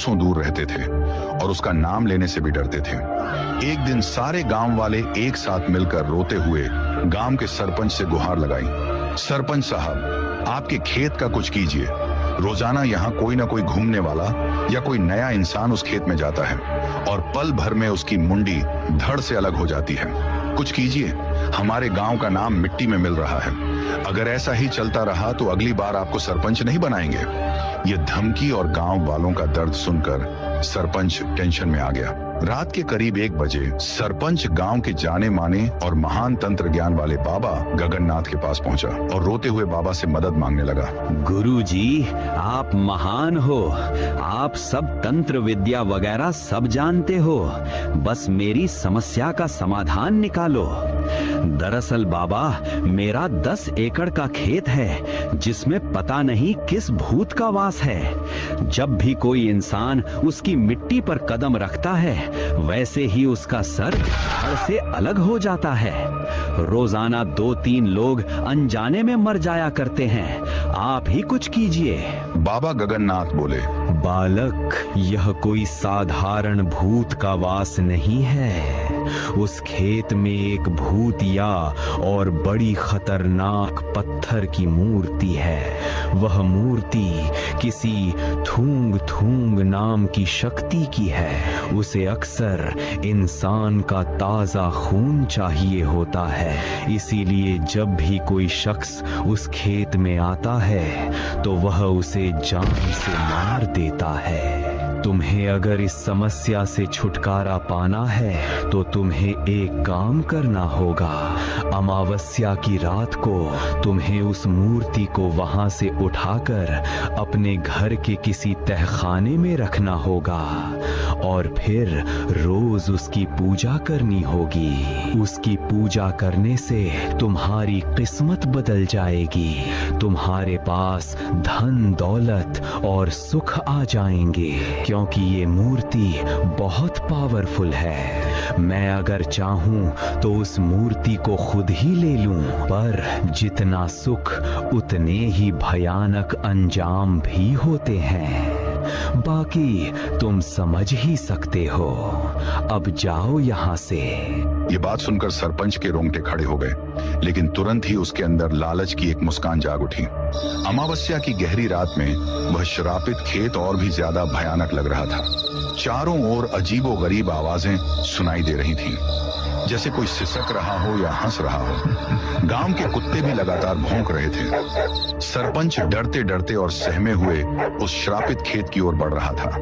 कोसों दूर रहते थे और उसका नाम लेने से भी डरते थे। एक दिन सारे गांव वाले एक साथ मिलकर रोते हुए गांव के सरपंच से गुहार लगाई। सरपंच साहब, आपके खेत का कुछ कीजिए। रोजाना यहाँ कोई ना कोई घूमने वाला या कोई नया इंसान उस खेत में जाता है और पल भर में उसकी मुंडी धड़ से अलग हो जाती है। कुछ कीजिए, हमारे गांव का नाम मिट्टी में मिल रहा है। अगर ऐसा ही चलता रहा तो अगली बार आपको सरपंच नहीं बनाएंगे। ये धमकी और गांव वालों का दर्द सुनकर सरपंच टेंशन में आ गया। रात के करीब 1 बजे सरपंच गांव के जाने माने और महान तंत्र ज्ञान वाले बाबा गगननाथ के पास पहुंचा और रोते हुए बाबा से मदद मांगने लगा। गुरुजी, आप महान हो, आप सब तंत्र विद्या वगैरह सब जानते हो, बस मेरी समस्या का समाधान निकालो। दरअसल बाबा, मेरा 10 एकड़ का खेत है जिसमें पता नहीं किस भूत का वास है। जब भी कोई इंसान उसकी मिट्टी पर कदम रखता है, वैसे ही उसका सर धड़ से अलग हो जाता है। रोजाना 2-3 लोग अनजाने में मर जाया करते हैं। आप ही कुछ कीजिए। बाबा गगननाथ बोले, बालक, यह कोई साधारण भूत का वास नहीं है। उस खेत में एक भूतिया और बड़ी खतरनाक पत्थर की मूर्ति है। वह मूर्ति किसी थूंग थूंग नाम की शक्ति की है। उसे अक्सर इंसान का ताजा खून चाहिए होता है। इसीलिए जब भी कोई शख्स उस खेत में आता है तो वह उसे जान से मार देता है। तुम्हें अगर इस समस्या से छुटकारा पाना है तो तुम्हें एक काम करना होगा। अमावस्या की रात को तुम्हें उस मूर्ति को वहां से उठाकर अपने घर के किसी तहखाने में रखना होगा और फिर रोज उसकी पूजा करनी होगी। उसकी पूजा करने से तुम्हारी किस्मत बदल जाएगी। तुम्हारे पास धन दौलत और सुख आ जाएंगे, क्योंकि ये मूर्ति बहुत पावरफुल है। मैं अगर चाहूं तो उस मूर्ति को खुद ही ले लूं, पर जितना सुख उतने ही भयानक अंजाम भी होते हैं। बाकी तुम समझ ही सकते हो। अब जाओ यहाँ से। ये बात सुनकर सरपंच के रोंगटे खड़े हो गए, लेकिन तुरंत ही उसके अंदर लालच की एक मुस्कान जाग उठी। अमावस्या की गहरी रात में वह श्रापित खेत और भी ज्यादा भयानक लग रहा था। चारों ओर अजीबोगरीब आवाजें सुनाई दे रही थीं, जैसे कोई सिसक रहा हो या हंस रहा हो। गांव के कुत्ते भी लगातार भौंक रहे थे। सरपंच डरते डरते और सहमे हुए उस श्रापित खेत की ओर बढ़ रहा था।